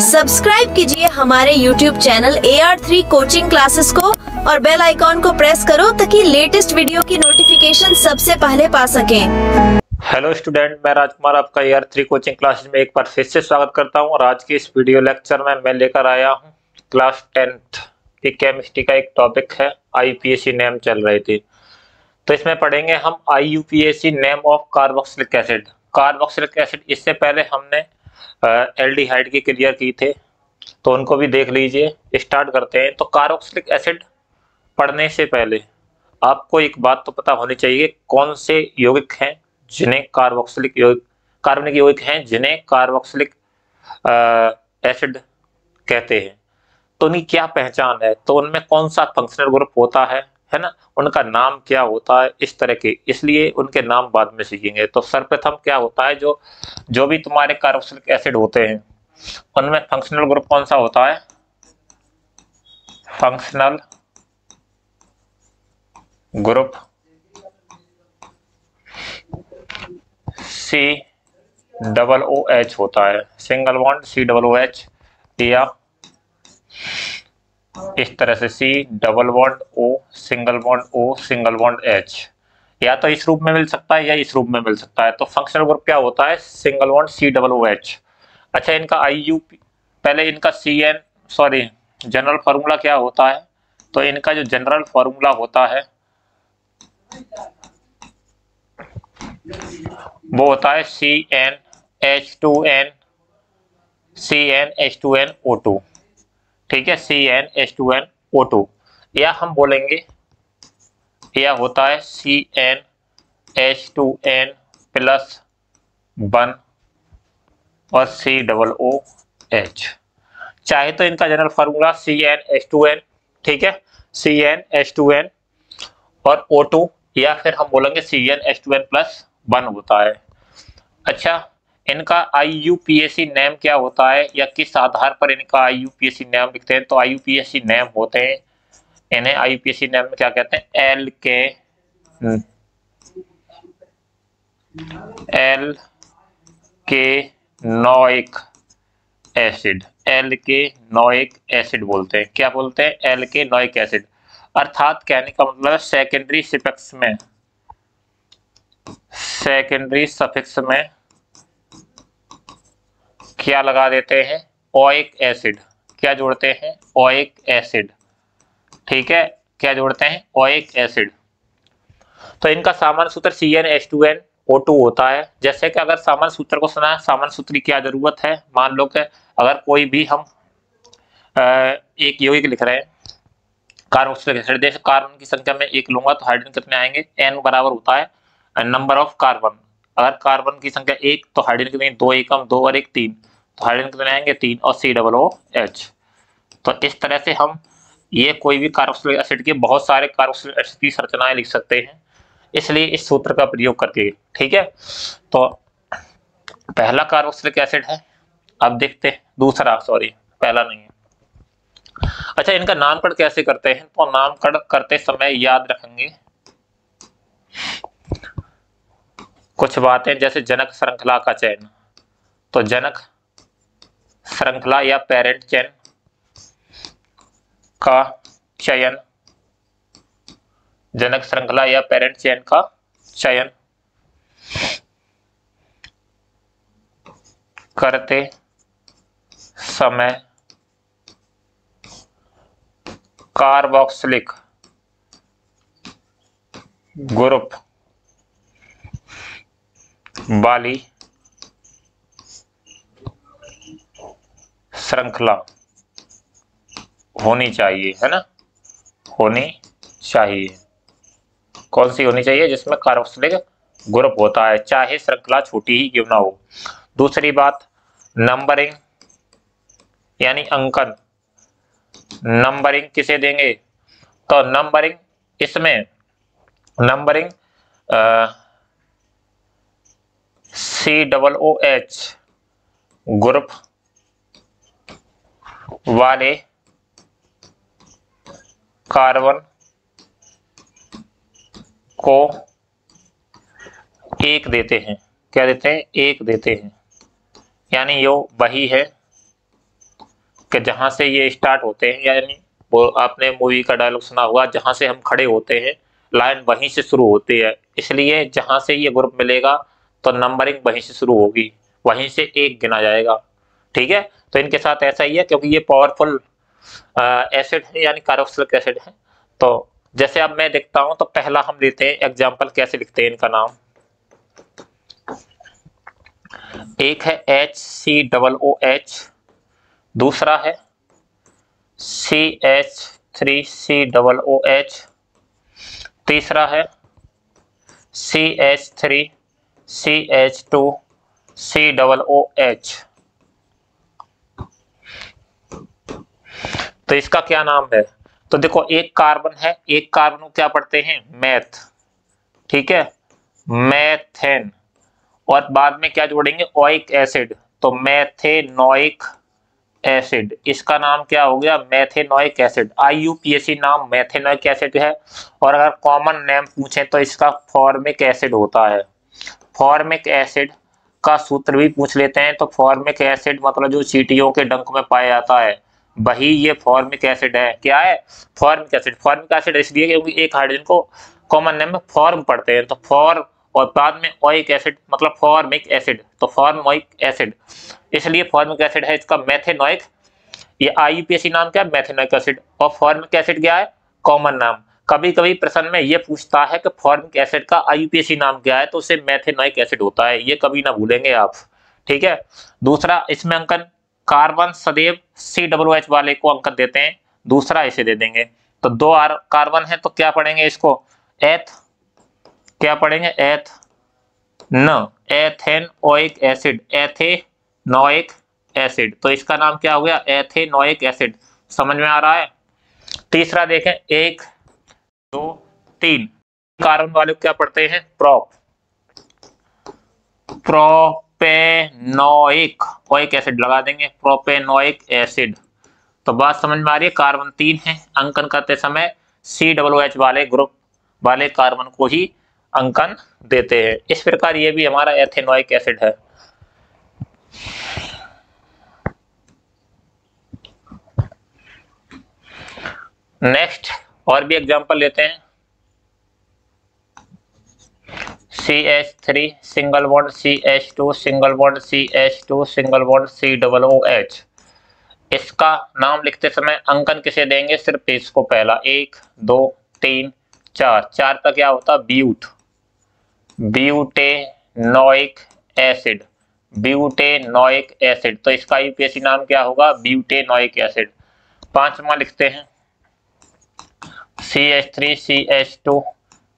Subscribe कीजिए हमारे YouTube channel AR3 coaching classes को और बेल आइकॉन को प्रेस करो ताकि लेटेस्ट वीडियो की नोटिफिकेशन सबसे पहले पा सकें। हेलो स्टूडेंट, मैं राजकुमार आपका AR3 कोचिंग क्लासेस में एक बार फिर से स्वागत करता हूं। और आज के इस वीडियो लेक्चर में मैं लेकर आया हूं क्लास 10th की केमिस्ट्री का एक टॉपिक है। IUPAC नेम चल रही थी, तो इसमें पढ़ेंगे हम IUPAC name of carboxylic acid. Carboxylic acid इससे पहले हमने एल्डिहाइड की क्लियर की थे, तो उनको भी देख लीजिए। स्टार्ट करते हैं। तो कार्बोक्सिलिक एसिड पढ़ने से पहले आपको एक बात तो पता होनी चाहिए, कौन से यौगिक हैं जिन्हें कार्बोक्सिलिक यौगिक, कार्बनिक यौगिक हैं जिन्हें कार्बोक्सिलिक एसिड कहते हैं। तो उनकी क्या पहचान है, तो उनमें कौन सा फंक्शनल ग्रुप होता है ना, उनका नाम क्या होता है, इस तरह के, इसलिए उनके नाम बाद में सीखेंगे। तो सर्वप्रथम क्या होता है, जो भी तुम्हारे कार्बोक्सिलिक एसिड होते हैं उनमें फंक्शनल ग्रुप कौन सा होता है? फंक्शनल ग्रुप COOH होता है। सिंगल बॉन्ड COOH, या इस तरह से C double bond O single bond O single bond H, या तो इस रूप में मिल सकता है या इस रूप में मिल सकता है। तो फंक्शनल ग्रुप क्या होता है? Single bond COOH। अच्छा, इनका पहले इनका जनरल फार्मूला क्या होता है? तो इनका जो जनरल फार्मूला होता है वो होता है CnH2nO2। ठीक है, CnH2nO2, या हम बोलेंगे या होता है CnH2n प्लस 1 और COOH। चाहे तो इनका जनरल फार्मूला CnH2n, ठीक है, CnH2n और O2, या फिर हम बोलेंगे CnH2n प्लस 1 होता है। अच्छा, इनका IUPAC नेम क्या होता है, या किस आधार पर इनका IUPAC नेम लिखते हैं? तो IUPAC नेम होते हैं, इन्हें IUPAC नेम में क्या कहते हैं? एल्केनोइक एसिड। एल्केनोइक एसिड बोलते हैं। क्या बोलते हैं? एल्केनोइक एसिड। अर्थात कहने का मतलब है सेकेंडरी सफिक्स में क्या लगा देते हैं? Oic acid. क्या जोड़ते हैं? Oic acid. ठीक है, क्या जोड़ते हैं? Oic acid. तो इनका सामान्य सूत्र CnH2nO2 होता है। जैसे कि अगर सामान्य सूत्र को सुना है, सामान्य सूत्र की क्या जरूरत है? मान लो कि अगर कोई भी हम एक यौगिक लिख रहे हैं कार्बोक्सिलिक एसिड, जैसे कार्बन की संख्या में 1 लूंगा तो हाइड्रोजन कितने आएंगे? N बराबर होता है नंबर ऑफ कार्बन। अगर कार्बन की संख्या 1 तो हाइड्रोजन कितने? 2 एकम 2 और 1 3, तो हाइड्रोजन कितने आएंगे? 3 और COOH। तो इस तरह से हम ये कोई भी कार्बोक्सिलिक एसिड के बहुत सारे कार्बोक्सिलिक एसिड की संरचनाएं लिख सकते हैं, इसलिए इस सूत्र का प्रयोग करके। ठीक है, तो पहला कार्बोक्सिलिक एसिड है। अब देखते हैं दूसरा, पहला नहीं है। अच्छा, इनका नामकरण कैसे करते हैं? तो नामकरण करते समय याद रखेंगे कुछ बातें, जैसे जनक श्रृंखला का चयन। तो जनक श्रृंखला या पेरेंट चेन का चयन, जनक श्रृंखला या पेरेंट चेन का चयन करते समय कार्बोक्सिलिक ग्रुप वाली श्रृंखला होनी चाहिए, है ना, होनी चाहिए। कौन सी होनी चाहिए? जिसमें कार्बोक्सिलिक ग्रुप होता है, चाहे श्रृंखला छोटी ही क्यों ना हो। दूसरी बात, नंबरिंग यानी अंकन। नंबरिंग किसे देंगे? तो नंबरिंग, इसमें नंबरिंग COOH ग्रुप वाले कार्बन को 1 देते हैं। क्या देते हैं? 1 देते हैं, यानी यो वही है कि जहां से ये स्टार्ट होते हैं, यानी वो आपने मूवी का डायलॉग सुना होगा, जहां से हम खड़े होते हैं लाइन वहीं से शुरू होती है, इसलिए जहां से ये ग्रुप मिलेगा तो नंबरिंग वहीं से शुरू होगी, वहीं से एक गिना जाएगा। ठीक है, तो इनके साथ ऐसा ही है, क्योंकि ये पावरफुल एसिड है यानी कार्बोक्सिलिक एसिड है। तो जैसे अब मैं देखता हूं, तो पहला हम लेते हैं एग्जाम्पल, कैसे लिखते हैं इनका नाम। एक है HCOOH, दूसरा है CH3COOH, तीसरा है CH3CH2COOH। तो इसका क्या नाम है? तो देखो, एक कार्बन है, एक कार्बन को क्या पढ़ते हैं? मैथ। ठीक है, मैथेन। और बाद में क्या जोड़ेंगे? ओइक एसिड, तो मैथेनोइक एसिड। इसका नाम क्या हो गया? Methanoic acid. IUPAC नाम मैथेनोइक एसिड है। और अगर कॉमन नेम पूछे तो इसका फॉर्मिक एसिड होता है। फॉर्मिक एसिड का सूत्र भी पूछ लेते हैं, तो फॉर्मिक एसिड मतलब जो चींटियों के डंक में पाया जाता है वही ये फॉर्मिक एसिड है। क्या है? Formic acid. फॉर्मिक एसिड इसलिए क्योंकि एक हाइड्रोजन को कॉमन नेम में फॉर्म पढ़ते हैं, तो फॉर्म, और बाद में ओइक एसिड मतलब फॉर्मिक एसिड, तो फॉर्मोइक एसिड, इसलिए फॉर्मिक एसिड है इसका मैथेनोइक। ये IUPAC नाम क्या है? Methanoic acid. और फॉर्मिक एसिड क्या है? कॉमन नाम। कभी कभी प्रश्न में ये पूछता है कि फॉर्मिक एसिड का IUPAC नाम क्या है, तो उसे मैथेनोइक एसिड होता है, ये कभी ना भूलेंगे आप। ठीक है, दूसरा इसमें अंकन, कार्बन सदैव COOH वाले को अंकन देते हैं, दूसरा इसे दे देंगे। तो दो कार्बन है, तो क्या पढ़ेंगे इसको? एथ, क्या पढ़ेंगे? एथ न, एथेनोइक एसिड, एथेनोइक एसिड। तो इसका नाम क्या हो गया? Ethanoic acid. समझ में आ रहा है? तीसरा देखें, 1 2 3 कार्बन वाले को क्या पढ़ते हैं? प्रोपेनोइक ओइक एसिड लगा देंगे, प्रोपेनोइक एसिड। तो बात समझ में आ रही है? कार्बन 3 है, अंकन करते समय COOH वाले ग्रुप वाले कार्बन को ही अंकन देते हैं। इस प्रकार ये भी हमारा एथेनोइक एसिड है। नेक्स्ट और भी एग्जांपल लेते हैं। CH3 single bond CH2 single bond CH2 single bond COOH। इसका नाम लिखते समय अंकन किसे देंगे? सिर्फ इसको पहला, 1 2 3 4, 4 का क्या होता? ब्यूट, ब्यूटेनोइक एसिड, ब्यूटेनोइक एसिड। तो इसका IUPAC नाम क्या होगा? Butanoic acid. पांचवा लिखते हैं CH3 CH2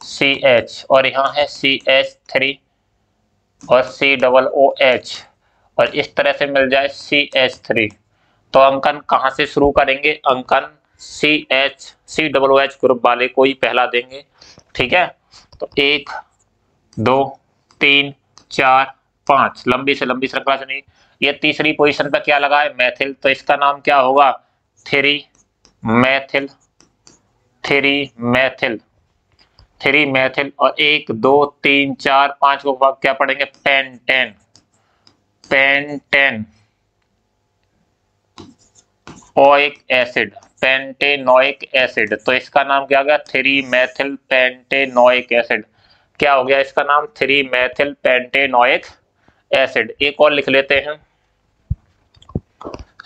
CH, और यहाँ है CH3 और COOH, और इस तरह से मिल जाए CH3। तो अंकन कहाँ से शुरू करेंगे? अंकन COOH ग्रुप वाले को ही पहला देंगे। ठीक है, तो 1 2 3 4 5, लंबी से लंबी श्रृंखला से नहीं। ये तीसरी पोजीशन पर क्या लगा है? मैथिल। तो इसका नाम क्या होगा? 3 मैथिल, 3 मैथिल, 3 मैथिल। और 1 2 3 4 5 को क्या पढ़ेंगे? Pentane, pentane oic acid, pentanoic acid. तो इसका नाम क्या हो गया? 3 मैथिल पेंटेनोइक एसिड। क्या हो गया इसका नाम? 3 मैथिल पेंटेनोइक एसिड। एक और लिख लेते हैं,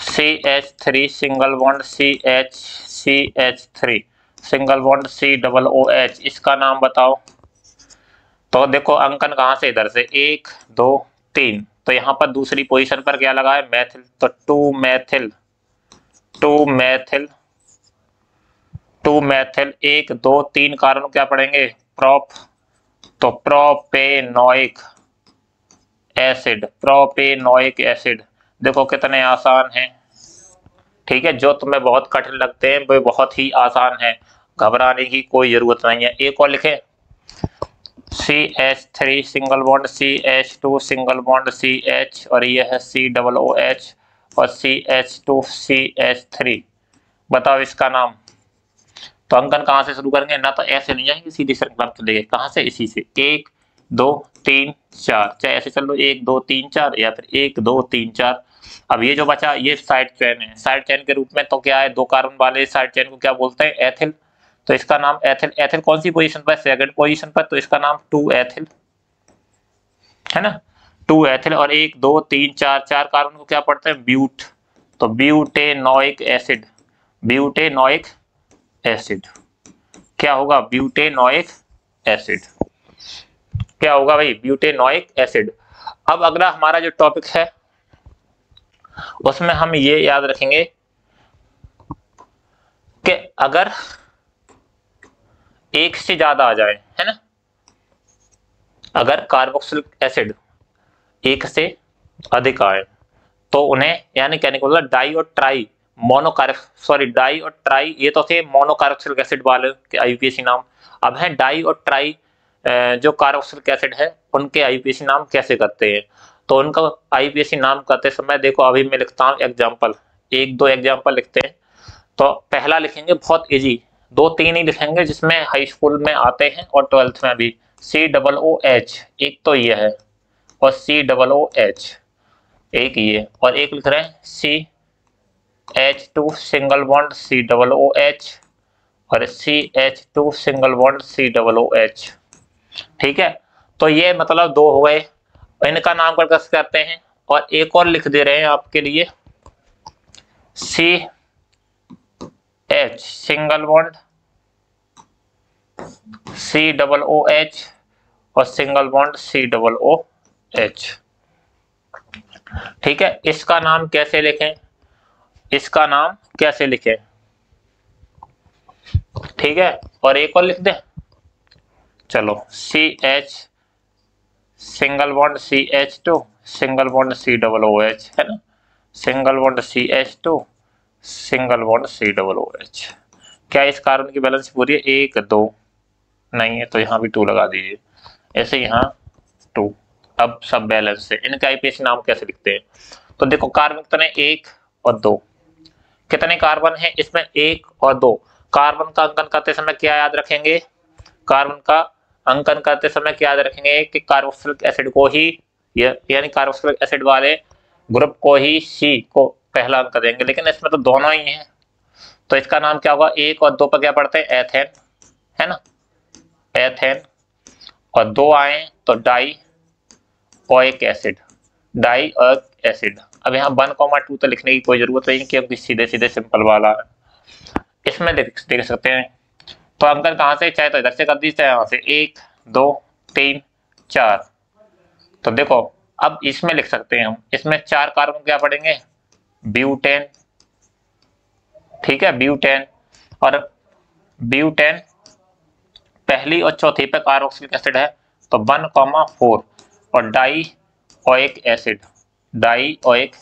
CH3 single bond CH3 single bond COOH। इसका नाम बताओ। तो देखो अंकन कहां से? इधर से 1 2 3, तो यहाँ पर दूसरी पोजीशन पर क्या लगा है? मैथिल। तो 2 मैथिल, 2 मैथिल, 2 मैथिल। 1 2 3 कार्बन क्या पढ़ेंगे? प्रोप, तो प्रोपेनोइक एसिड, प्रोपेनोइक एसिड। देखो कितने आसान हैं। ठीक है, जो तुम्हें बहुत कठिन लगते हैं वे बहुत ही आसान है, घबराने की कोई जरूरत नहीं है। एक और लिखे, CH3 single bond CH2 single bond CH, और ये है COOH और CH2 CH3। बताओ इसका नाम। तो अंकन कहाँ से शुरू करेंगे? ना तो ऐसे नहीं जाएंगे सीधी श्रृंखला में चलेंगे, कहाँ से? इसी से 1 2 3 4, चाहे ऐसे चल लो 1 2 3 4, या फिर 1 2 3 4। अब ये जो बचा ये साइड चेन है, साइड चेन के रूप में तो क्या है, 2 कार्बन वाले साइड चेन को क्या बोलते हैं, एथिल। तो इसका नाम एथिल। एथिल कौन सी पोजीशन पर, सेकंड पोजीशन पर, तो इसका नाम 2 एथिल है ना, 2 एथिल। और 1 2 3 4 4 कार्बन को क्या पढ़ते हैं, ब्यूट। तो ब्यूटेनोइक एसिड, ब्यूटेनोइक एसिड क्या होगा, ब्यूटेनोइक एसिड क्या होगा भाई, ब्यूटेनोइक एसिड। अब अगला हमारा जो टॉपिक है उसमें हम ये याद रखेंगे कि अगर एक से ज्यादा आ जाए, है ना, अगर कार्बोक्सिलिक एसिड एक से अधिक आए तो उन्हें यानी कहने को मतलब डाई और ट्राई डाई और ट्राई, ये तो थे मोनोकार्बोक्सिलिक एसिड वाले के आईयूपीएसी नाम। अब है डाई और ट्राई जो कार्बोक्सिलिक एसिड है उनके आईयूपीएसी नाम कैसे करते हैं। तो उनका आईयूपीएसी नाम करते समय देखो अभी मैं लिखता हूँ एग्जाम्पल, 1-2 एग्जाम्पल लिखते हैं। तो पहला लिखेंगे बहुत इजी, 2-3 ही लिखेंगे जिसमें हाई स्कूल में आते हैं और 12th में भी, COOH एक तो ये है, और COOH एक ये, और एक लिख रहे हैं CH2 सिंगल बॉन्ड COOH और CH2 सिंगल बॉन्ड COOH। ठीक है, तो ये मतलब 2 हो गए, इनका नाम करते हैं। और एक और लिख दे रहे हैं आपके लिए, CH सिंगल बॉन्ड COOH और सिंगल बॉन्ड COOH। ठीक है, इसका नाम कैसे लिखें, इसका नाम कैसे लिखें, ठीक है। और एक और लिख दें, चलो CH single bond CH2 single bond COOH है ना, single bond CH2 single bond COOH। क्या इस कार्बन की बैलेंस पूरी है, 1 2 नहीं है तो यहाँ भी 2 लगा दीजिए, ऐसे यहाँ 2। अब सब बैलेंस है, इनका आईयूपीएसी नाम कैसे लिखते हैं। तो देखो कार्बन कितने, 1 और 2, कितने कार्बन है इसमें, 1 और 2। कार्बन का अंकन करते समय क्या याद रखेंगे, कार्बन का अंकन करते समय क्या याद रखेंगे कि कार्बोक्सिलिक एसिड को ही यानी कार्बोक्सिलिक एसिड वाले ग्रुप को ही C को पहला अंक देंगे, लेकिन इसमें तो दोनों ही हैं तो इसका नाम क्या होगा, 1 और 2 पर क्या पढ़ते हैं, एथेन है ना, एथेन। और 2 आए तो die oic acid, die oic acid. अब यहाँ 1,2 तो लिखने की कोई जरूरत नहीं क्योंकि सीधे सीधे सिंपल वाला है, इसमें देख सकते हैं। तो अंकन कहाँ से, चाहे तो इधर से कर दीजिए चाहे यहाँ से, 1 2 3 4। तो देखो अब इसमें लिख सकते हैं हम, इसमें 4 कार्बन क्या पढ़ेंगे, ब्यूटेन। ठीक है, ब्यूटेन। और ब्यूटेन पहली और चौथी पे कार्बोक्सिलिक एसिड है तो 1,4। और die oic acid, die oic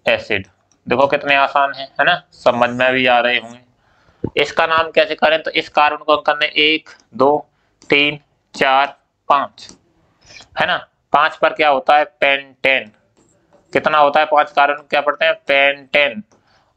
acid देखो कितने आसान है ना, समझ में भी आ रहे होंगे। इसका नाम कैसे करें, तो इस कार्बन को करने 1 2 3 4 5 है ना, 5 पर क्या होता है, पेंटेन। कितना होता है, 5 कार्बन क्या पढ़ते हैं, पेंटेन।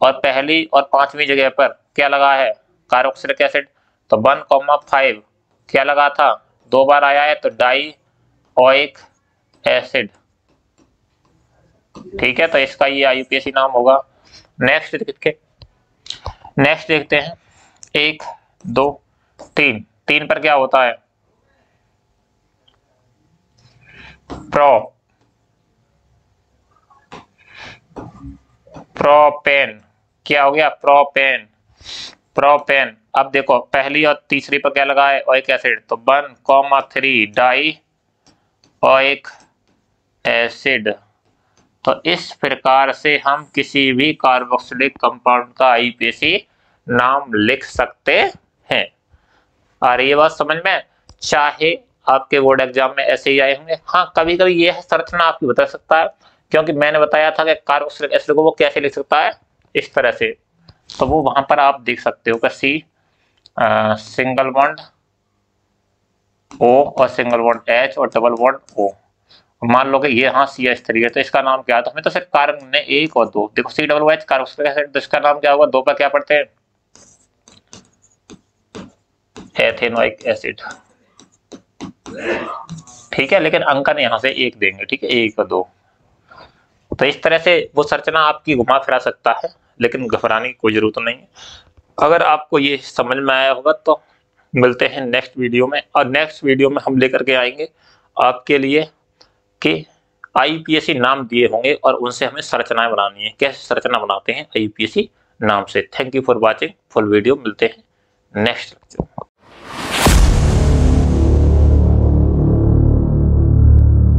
और पहली और 5वीं जगह पर क्या लगा है, कार्बोक्सिलिक एसिड। तो 1,5 क्या लगा था, 2 बार आया है तो डाई ओइक एसिड। ठीक है, तो इसका ये आईयूपीएसी नाम होगा। नेक्स्ट देखते हैं 1 2 3। 3 पर क्या होता है, प्रोपेन। क्या हो गया, प्रोपेन। अब देखो पहली और तीसरी पर क्या लगा है, ओइक एसिड। तो 1,3 डाई ओइक एसिड। तो इस प्रकार से हम किसी भी कार्बोक्सिलिक कंपाउंड का आईयूपीएसी नाम लिख सकते हैं। और ये बात समझ में, चाहे आपके बोर्ड एग्जाम में ऐसे ही आए होंगे। हाँ, कभी कभी ये संरचना आपकी बता सकता है क्योंकि मैंने बताया था कि कार्बोक्सिलिक एसिड को वो कैसे लिख सकता है, इस तरह से। तो वो वहां पर आप देख सकते हो कि C सिंगल बॉन्ड O और सिंगल बॉन्ड H और डबल बॉन्ड O। मान लो कि ये हाँ CH3 है तो इसका नाम क्या है, तो हमें तो सिर्फ कार्बन ने 1 और 2। देखो COOH कार्बोक्सिलिक एसिड, तो इसका नाम क्या होगा, 2 पर क्या पढ़ते हैं, एथेनोइक एसिड। ठीक है, लेकिन अंकन यहां से 1 देंगे। ठीक है, 1 और 2। तो इस तरह से वो संरचना आपकी घुमा फिरा सकता है, लेकिन घबराने की कोई जरूरत नहीं है। अगर आपको ये समझ में आया होगा तो मिलते हैं नेक्स्ट वीडियो में, और नेक्स्ट वीडियो में हम लेकर के आएंगे आपके लिए कि आईपीएससी नाम दिए होंगे और उनसे हमें संरचनाएं बनानी है, कैसे संरचना बनाते हैं आईपीएससी नाम से। Thank you for watching full video. मिलते हैं नेक्स्ट लेक्चर।